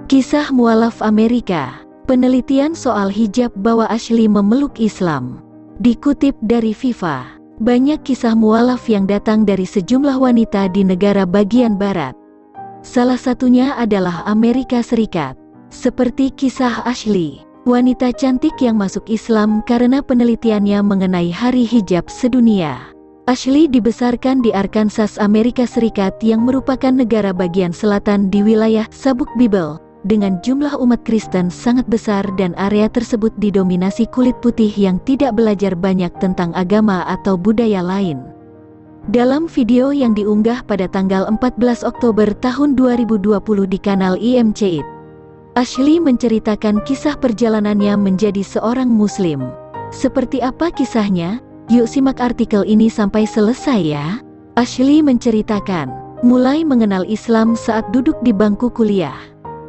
Kisah mualaf Amerika. Penelitian soal hijab bahwa Ashley memeluk Islam. Dikutip dari FIFA. Banyak kisah mualaf yang datang dari sejumlah wanita di negara bagian barat. Salah satunya adalah Amerika Serikat. Seperti kisah Ashley, wanita cantik yang masuk Islam karena penelitiannya mengenai hari hijab sedunia. Ashley dibesarkan di Arkansas, Amerika Serikat yang merupakan negara bagian selatan di wilayah Sabuk Bible, dengan jumlah umat Kristen sangat besar dan area tersebut didominasi kulit putih yang tidak belajar banyak tentang agama atau budaya lain. Dalam video yang diunggah pada tanggal 14 Oktober tahun 2020 di kanal IMCIT, Ashley menceritakan kisah perjalanannya menjadi seorang Muslim. Seperti apa kisahnya? Yuk simak artikel ini sampai selesai ya. Ashley menceritakan, mulai mengenal Islam saat duduk di bangku kuliah.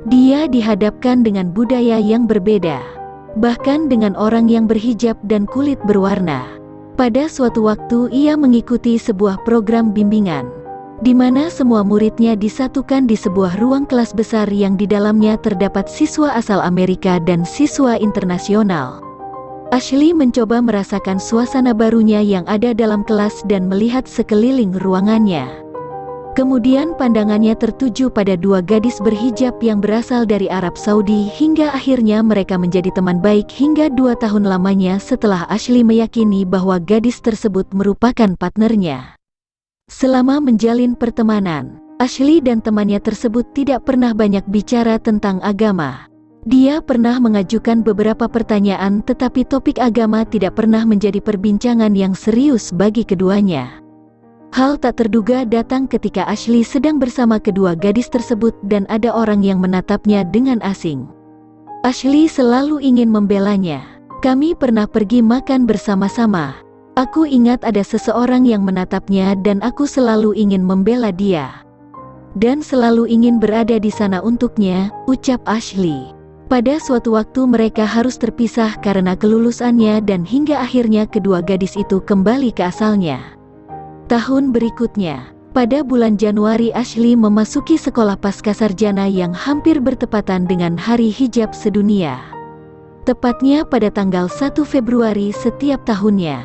Dia dihadapkan dengan budaya yang berbeda, bahkan dengan orang yang berhijab dan kulit berwarna. Pada suatu waktu ia mengikuti sebuah program bimbingan, di mana semua muridnya disatukan di sebuah ruang kelas besar yang di dalamnya terdapat siswa asal Amerika dan siswa internasional. Ashley mencoba merasakan suasana barunya yang ada dalam kelas dan melihat sekeliling ruangannya. Kemudian pandangannya tertuju pada dua gadis berhijab yang berasal dari Arab Saudi hingga akhirnya mereka menjadi teman baik hingga 2 tahun lamanya setelah Ashley meyakini bahwa gadis tersebut merupakan partnernya. Selama menjalin pertemanan, Ashley dan temannya tersebut tidak pernah banyak bicara tentang agama. Dia pernah mengajukan beberapa pertanyaan tetapi topik agama tidak pernah menjadi perbincangan yang serius bagi keduanya. Hal tak terduga datang ketika Ashley sedang bersama kedua gadis tersebut dan ada orang yang menatapnya dengan asing. Ashley selalu ingin membelanya. Kami pernah pergi makan bersama-sama. Aku ingat ada seseorang yang menatapnya dan aku selalu ingin membela dia. Dan selalu ingin berada di sana untuknya, ucap Ashley. Pada suatu waktu mereka harus terpisah karena kelulusannya dan hingga akhirnya kedua gadis itu kembali ke asalnya. Tahun berikutnya, pada bulan Januari Ashley memasuki sekolah pascasarjana yang hampir bertepatan dengan Hari Hijab Sedunia. Tepatnya pada tanggal 1 Februari setiap tahunnya.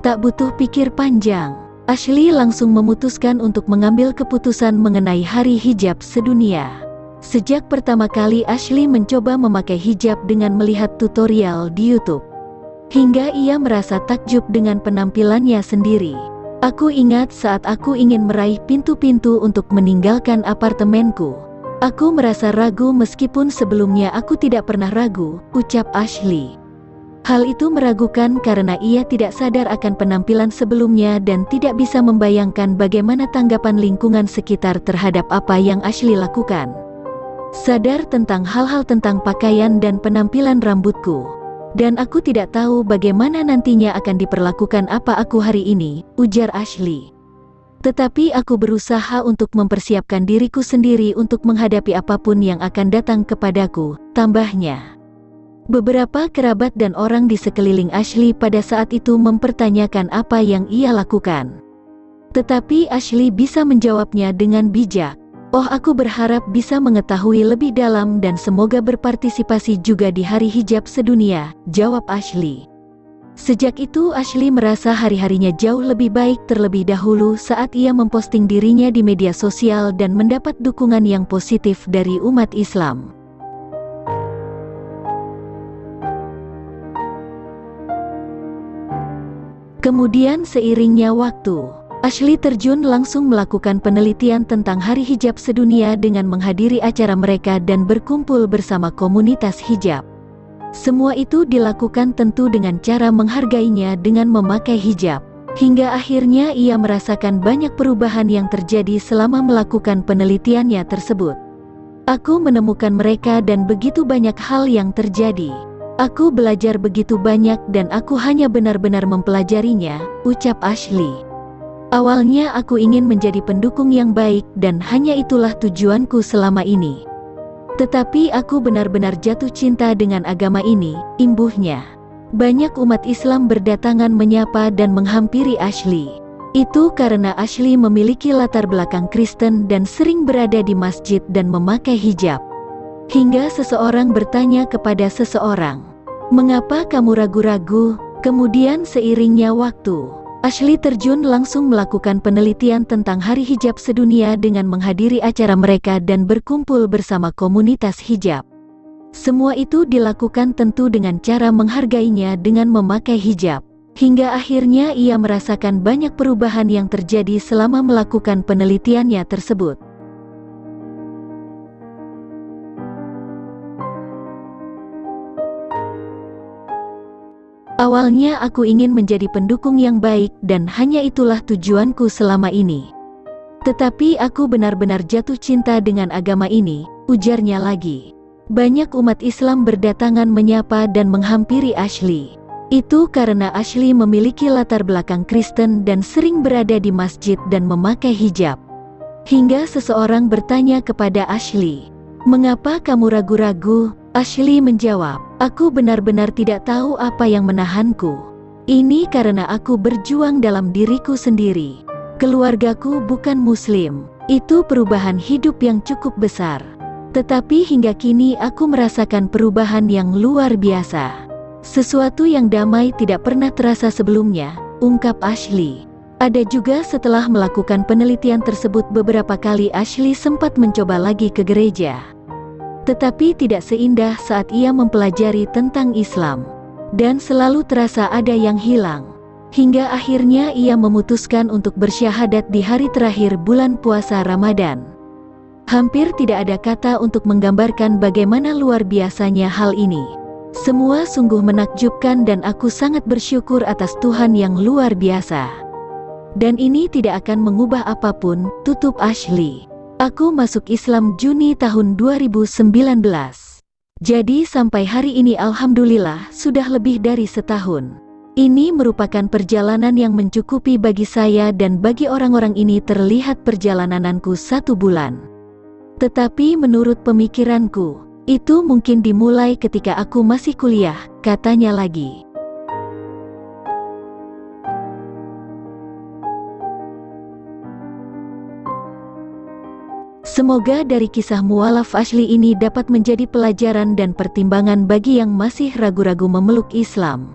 Tak butuh pikir panjang, Ashley langsung memutuskan untuk mengambil keputusan mengenai Hari Hijab Sedunia. Sejak pertama kali Ashley mencoba memakai hijab dengan melihat tutorial di YouTube, hingga ia merasa takjub dengan penampilannya sendiri. Aku ingat saat aku ingin meraih pintu-pintu untuk meninggalkan apartemenku. Aku merasa ragu meskipun sebelumnya aku tidak pernah ragu, ucap Ashley. Hal itu meragukan karena ia tidak sadar akan penampilan sebelumnya dan tidak bisa membayangkan bagaimana tanggapan lingkungan sekitar terhadap apa yang Ashley lakukan. Sadar tentang hal-hal tentang pakaian dan penampilan rambutku. Dan aku tidak tahu bagaimana nantinya akan diperlakukan apa aku hari ini, ujar Ashley. Tetapi aku berusaha untuk mempersiapkan diriku sendiri untuk menghadapi apapun yang akan datang kepadaku, tambahnya. Beberapa kerabat dan orang di sekeliling Ashley pada saat itu mempertanyakan apa yang ia lakukan. Tetapi Ashley bisa menjawabnya dengan bijak. Oh, aku berharap bisa mengetahui lebih dalam dan semoga berpartisipasi juga di Hari Hijab Sedunia, jawab Ashley. Sejak itu Ashley merasa hari-harinya jauh lebih baik terlebih dahulu saat ia memposting dirinya di media sosial dan mendapat dukungan yang positif dari umat Islam. Kemudian seiringnya waktu, Ashley terjun langsung melakukan penelitian tentang Hari Hijab Sedunia dengan menghadiri acara mereka dan berkumpul bersama komunitas hijab. Semua itu dilakukan tentu dengan cara menghargainya dengan memakai hijab. Hingga akhirnya ia merasakan banyak perubahan yang terjadi selama melakukan penelitiannya tersebut. Aku menemukan mereka dan begitu banyak hal yang terjadi. Aku belajar begitu banyak dan aku hanya benar-benar mempelajarinya, ucap Ashley. Awalnya aku ingin menjadi pendukung yang baik dan hanya itulah tujuanku selama ini. Tetapi aku benar-benar jatuh cinta dengan agama ini, imbuhnya. Banyak umat Islam berdatangan menyapa dan menghampiri Ashley. Itu karena Ashley memiliki latar belakang Kristen dan sering berada di masjid dan memakai hijab. Hingga seseorang bertanya kepada seseorang, "Mengapa kamu ragu-ragu?" Kemudian seiringnya waktu, Ashley terjun langsung melakukan penelitian tentang Hari Hijab Sedunia dengan menghadiri acara mereka dan berkumpul bersama komunitas hijab. Semua itu dilakukan tentu dengan cara menghargainya dengan memakai hijab. Hingga akhirnya ia merasakan banyak perubahan yang terjadi selama melakukan penelitiannya tersebut. Awalnya aku ingin menjadi pendukung yang baik dan hanya itulah tujuanku selama ini. Tetapi aku benar-benar jatuh cinta dengan agama ini, ujarnya lagi. Banyak umat Islam berdatangan menyapa dan menghampiri Ashley. Itu karena Ashley memiliki latar belakang Kristen dan sering berada di masjid dan memakai hijab. Hingga seseorang bertanya kepada Ashley, "Mengapa kamu ragu-ragu?" Ashley menjawab, "Aku benar-benar tidak tahu apa yang menahanku. Ini karena aku berjuang dalam diriku sendiri. Keluargaku bukan Muslim. Itu perubahan hidup yang cukup besar. Tetapi hingga kini aku merasakan perubahan yang luar biasa. Sesuatu yang damai tidak pernah terasa sebelumnya," ungkap Ashley. Ada juga setelah melakukan penelitian tersebut beberapa kali Ashley sempat mencoba lagi ke gereja. Tetapi tidak seindah saat ia mempelajari tentang Islam. Dan selalu terasa ada yang hilang. Hingga akhirnya ia memutuskan untuk bersyahadat di hari terakhir bulan puasa Ramadan. Hampir tidak ada kata untuk menggambarkan bagaimana luar biasanya hal ini. Semua sungguh menakjubkan dan aku sangat bersyukur atas Tuhan yang luar biasa. Dan ini tidak akan mengubah apapun, tutup Ashley. Aku masuk Islam Juni tahun 2019. Jadi sampai hari ini alhamdulillah sudah lebih dari setahun. Ini merupakan perjalanan yang mencukupi bagi saya dan bagi orang-orang ini terlihat perjalananku 1 bulan. Tetapi menurut pemikiranku, itu mungkin dimulai ketika aku masih kuliah, katanya lagi. Semoga dari kisah mualaf Ashley ini dapat menjadi pelajaran dan pertimbangan bagi yang masih ragu-ragu memeluk Islam.